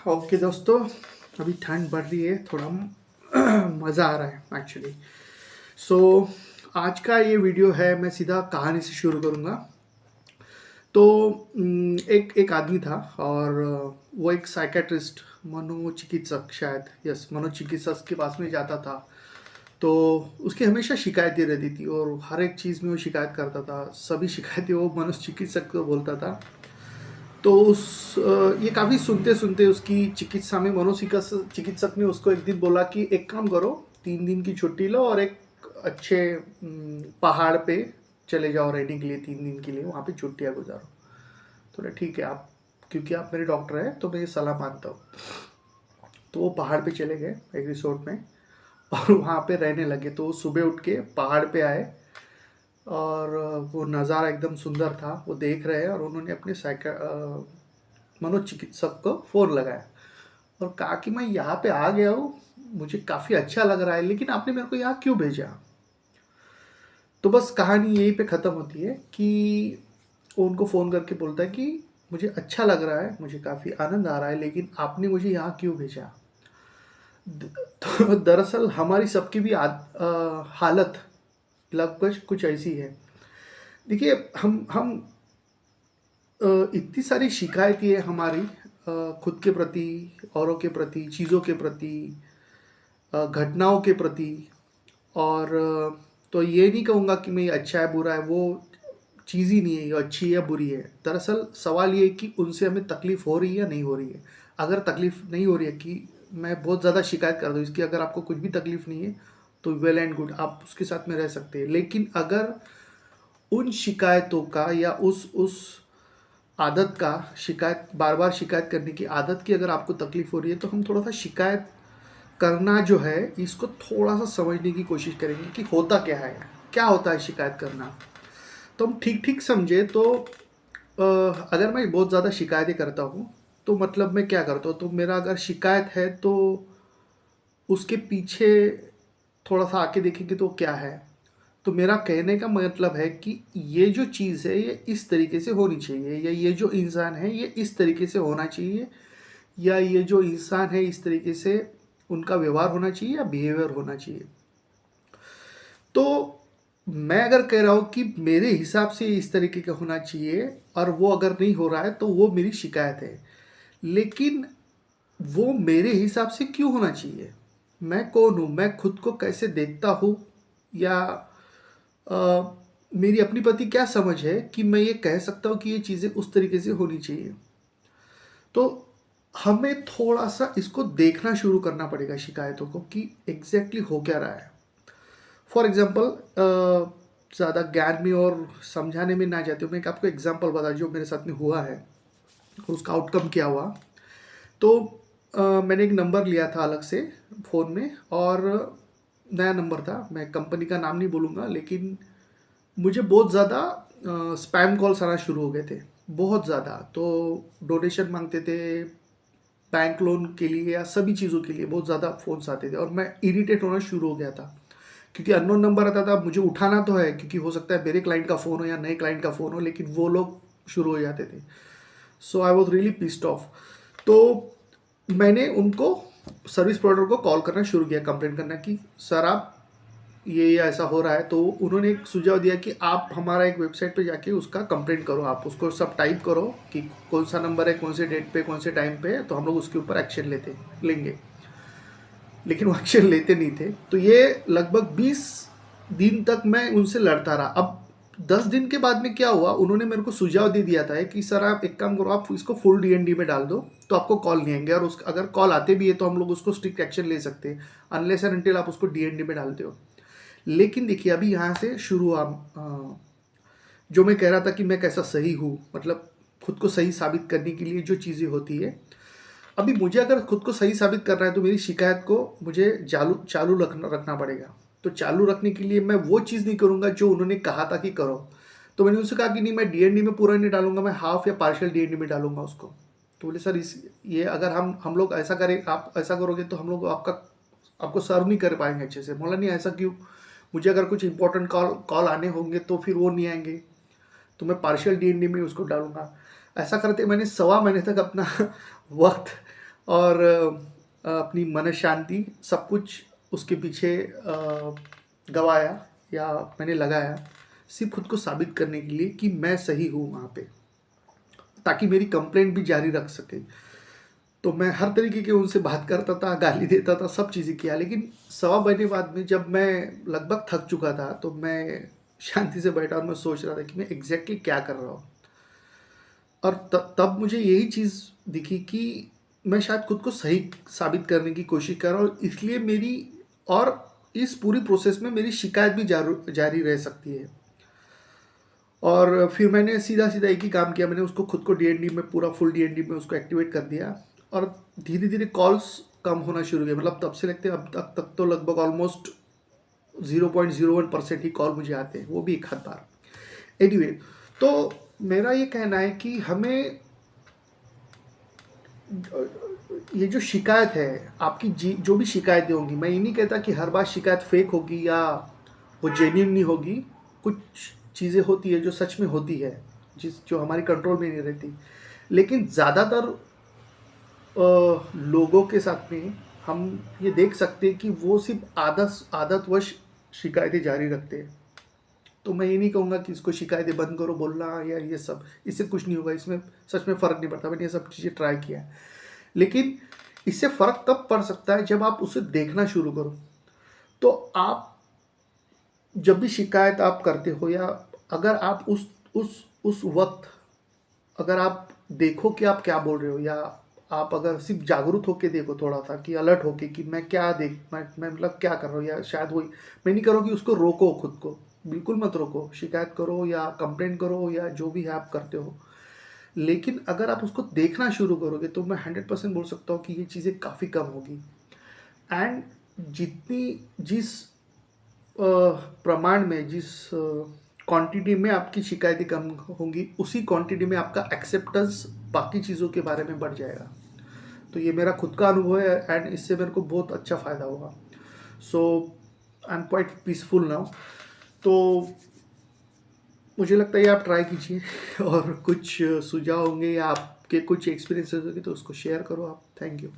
Okay दोस्तों, अभी ठंड बढ़ रही है, थोड़ा मज़ा आ रहा है एक्चुअली। सो आज का ये वीडियो है, मैं सीधा कहानी से शुरू करूँगा। तो एक एक आदमी था और वो एक साइकेट्रिस्ट, मनोचिकित्सक, शायद यस, मनोचिकित्सक के पास में जाता था। तो उसकी हमेशा शिकायतें रहती थी और हर एक चीज़ में वो शिकायत करता था। सभी शिकायतें वो मनोचिकित्सक को बोलता था। तो ये काफ़ी सुनते सुनते उसकी चिकित्सा में मनोचिकित्सक चिकित्सक ने उसको एक दिन बोला कि एक काम करो, 3 दिन की छुट्टी लो और एक अच्छे पहाड़ पे चले जाओ रहने के लिए, 3 दिन के लिए वहाँ पे छुट्टियाँ गुजारो। तो बोला ठीक है, आप क्योंकि आप मेरे डॉक्टर हैं तो मैं ये सलाह मानता हूँ। तो वो पहाड़ पे चले गए एक रिसोर्ट में और वहाँ पे रहने लगे। तो वो सुबह उठ के पहाड़ पे आए और वो नज़ारा एकदम सुंदर था, वो देख रहे हैं। और उन्होंने अपने मनोचिकित्सक को फ़ोन लगाया और कहा कि मैं यहाँ पे आ गया हूँ, मुझे काफ़ी अच्छा लग रहा है, लेकिन आपने मेरे को यहाँ क्यों भेजा? तो बस कहानी यहीं पे ख़त्म होती है कि वो उनको फ़ोन करके बोलता है कि मुझे अच्छा लग रहा है, मुझे काफ़ी आनंद आ रहा है, लेकिन आपने मुझे यहाँ क्यों भेजा? तो दरअसल हमारी सबकी भी हालत लगभग कुछ ऐसी है। देखिए, हम इतनी सारी शिकायतें हैं हमारी, खुद के प्रति, औरों के प्रति, चीज़ों के प्रति, घटनाओं के प्रति। और तो ये नहीं कहूँगा कि मैं ये अच्छा है बुरा है, वो चीज़ ही नहीं है, ये अच्छी है या बुरी है। दरअसल सवाल ये है कि उनसे हमें तकलीफ़ हो रही है या नहीं हो रही है। अगर तकलीफ़ नहीं हो रही है, कि मैं बहुत ज़्यादा शिकायत कर दूँ इसकी, अगर आपको कुछ भी तकलीफ़ नहीं है तो वेल एंड गुड, आप उसके साथ में रह सकते हैं। लेकिन अगर उन शिकायतों का या उस आदत का, शिकायत बार बार शिकायत करने की आदत की अगर आपको तकलीफ़ हो रही है, तो हम थोड़ा सा शिकायत करना जो है इसको थोड़ा सा समझने की कोशिश करेंगे कि होता क्या होता है शिकायत करना। तो हम ठीक ठीक समझे तो अगर मैं बहुत ज़्यादा शिकायतें करता हूँ तो मतलब मैं क्या करता हूँ, तो मेरा अगर शिकायत है तो उसके पीछे थोड़ा सा आके देखेंगे तो क्या है। तो मेरा कहने का मतलब है कि ये जो चीज़ है ये इस तरीके से होनी चाहिए, या ये जो इंसान है ये इस तरीके से होना चाहिए, या ये जो इंसान है इस तरीके से उनका व्यवहार होना चाहिए या बिहेवियर होना चाहिए। तो मैं अगर कह रहा हूँ कि मेरे हिसाब से इस तरीके का होना चाहिए और वो अगर नहीं हो रहा है तो वो मेरी शिकायत है। लेकिन वो मेरे हिसाब से क्यों होना चाहिए? मैं कौन हूँ? मैं खुद को कैसे देखता हूँ? या मेरी अपनी प्रति क्या समझ है कि मैं ये कह सकता हूँ कि ये चीज़ें उस तरीके से होनी चाहिए? तो हमें थोड़ा सा इसको देखना शुरू करना पड़ेगा शिकायतों को, कि एग्जैक्टली हो क्या रहा है। फॉर एग्जाम्पल, ज़्यादा ज्ञान में और समझाने में ना जाते हुए मैं एक आपको एग्जाम्पल बता जो मेरे साथ में हुआ है और उसका आउटकम क्या हुआ। तो मैंने एक नंबर लिया था अलग से फ़ोन में, और नया नंबर था, मैं कंपनी का नाम नहीं बोलूँगा, लेकिन मुझे बहुत ज़्यादा स्पैम कॉल्स आना शुरू हो गए थे, बहुत ज़्यादा। तो डोनेशन मांगते थे, बैंक लोन के लिए या सभी चीज़ों के लिए बहुत ज़्यादा फ़ोन्स आते थे और मैं इरिटेट होना शुरू हो गया था, क्योंकि अननोन नंबर आता था। मुझे उठाना तो है क्योंकि हो सकता है मेरे क्लाइंट का फ़ोन हो या नए क्लाइंट का फ़ोन हो, लेकिन वो लोग शुरू हो जाते थे। So I was really pissed off. तो मैंने उनको, सर्विस प्रोवाइडर को कॉल करना शुरू किया, कंप्लेंट करना कि सर आप ये ऐसा हो रहा है। तो उन्होंने एक सुझाव दिया कि आप हमारा एक वेबसाइट पे जाके उसका कंप्लेंट करो, आप उसको सब टाइप करो कि कौन सा नंबर है, कौन से डेट पे, कौन से टाइम पे है, तो हम लोग उसके ऊपर एक्शन लेंगे। लेकिन वो एक्शन लेते नहीं थे। तो ये लगभग 20 दिन तक मैं उनसे लड़ता रहा। अब 10 दिन के बाद में क्या हुआ, उन्होंने मेरे को सुझाव दे दिया था कि सर आप एक काम करो, आप इसको फुल डीएनडी में डाल दो तो आपको कॉल नहीं आएंगे, और अगर कॉल आते भी है तो हम लोग उसको स्ट्रिक्ट एक्शन ले सकते हैं, अनलेस एंड अनटिल आप उसको डीएनडी में डालते हो। लेकिन देखिए, अभी यहाँ से शुरू हुआ जो मैं कह रहा था कि मैं कैसा सही हूँ, मतलब खुद को सही साबित करने के लिए जो चीज़ें होती है। अभी मुझे अगर खुद को सही साबित करना है तो मेरी शिकायत को मुझे चालू चालू रखना पड़ेगा। तो चालू रखने के लिए मैं वो चीज़ नहीं करूँगा जो उन्होंने कहा था कि करो। तो मैंने उनसे कहा कि नहीं, मैं डीएनडी में पूरा नहीं डालूंगा, मैं हाफ या पार्शियल डीएनडी में डालूंगा उसको। तो बोले सर ये अगर हम लोग ऐसा करें, आप ऐसा करोगे तो हम लोग आपको सर्व नहीं कर पाएंगे अच्छे से। बोला नहीं, ऐसा क्यों? मुझे अगर कुछ इंपॉर्टेंट कॉल आने होंगे तो फिर वो नहीं आएंगे, तो मैं पार्शियल डीएनडी में उसको डालूंगा। ऐसा करते मैंने 1.25 महीने तक अपना वक्त और अपनी मन शांति सब कुछ उसके पीछे गवाया या मैंने लगाया, सिर्फ खुद को साबित करने के लिए कि मैं सही हूँ वहाँ पे, ताकि मेरी कंप्लेंट भी जारी रख सके। तो मैं हर तरीके के उनसे बात करता था, गाली देता था, सब चीज़ें किया। लेकिन सवा महीने बाद में जब मैं लगभग थक चुका था, तो मैं शांति से बैठा और मैं सोच रहा था कि मैं एग्जैक्टली क्या कर रहा हूँ। और तब मुझे यही चीज़ दिखी कि मैं शायद खुद को सही साबित करने की कोशिश कर रहा हूँ, इसलिए मेरी और इस पूरी प्रोसेस में मेरी शिकायत भी जारी रह सकती है। और फिर मैंने सीधा सीधा एक ही काम किया, मैंने उसको खुद को डीएनडी में, पूरा फुल डीएनडी में उसको एक्टिवेट कर दिया। और धीरे धीरे कॉल्स कम होना शुरू हुए, मतलब तब से लगते अब तक तो लगभग ऑलमोस्ट 0.01% ही कॉल मुझे आते हैं, वो भी एक आध बार। एनीवे, तो मेरा ये कहना है कि हमें ये जो शिकायत है आपकी, जो भी शिकायतें होंगी, मैं ये नहीं कहता कि हर बार शिकायत फेक होगी या वो जेन्युइन नहीं होगी। कुछ चीज़ें होती है जो सच में होती है, जो हमारी कंट्रोल में नहीं रहती। लेकिन ज़्यादातर लोगों के साथ में हम ये देख सकते हैं कि वो सिर्फ आदतवश शिकायतें जारी रखते हैं। तो मैं ये नहीं कहूँगा कि इसको शिकायतें बंद करो बोलना या ये सब, इससे कुछ नहीं होगा, इसमें सच में फ़र्क नहीं पड़ता। मैंने ये सब चीज़ें ट्राई किया है, लेकिन इससे फ़र्क तब पड़ सकता है जब आप उसे देखना शुरू करो। तो आप जब भी शिकायत आप करते हो, या अगर आप उस वक्त अगर आप देखो कि आप क्या बोल रहे हो, या आप अगर सिर्फ जागरूक होके देखो, थोड़ा सा कि अलर्ट होके कि मैं मतलब क्या कर रहा हूँ, या शायद वही मैं नहीं करो कि उसको रोको, खुद को बिल्कुल मत रोको, शिकायत करो या कंप्लेंट करो या जो भी है आप करते हो। लेकिन अगर आप उसको देखना शुरू करोगे तो मैं 100% बोल सकता हूँ कि ये चीज़ें काफ़ी कम होगी। एंड जिस प्रमाण में, जिस क्वांटिटी में आपकी शिकायतें कम होंगी, उसी क्वांटिटी में आपका एक्सेप्टेंस बाकी चीज़ों के बारे में बढ़ जाएगा। तो ये मेरा खुद का अनुभव है, एंड इससे मेरे को बहुत अच्छा फ़ायदा हुआ। So I am quite peaceful now. तो मुझे लगता है ये आप ट्राई कीजिए और कुछ सुझाव होंगे या आपके कुछ एक्सपीरियंसेस होंगे तो उसको शेयर करो आप। Thank you.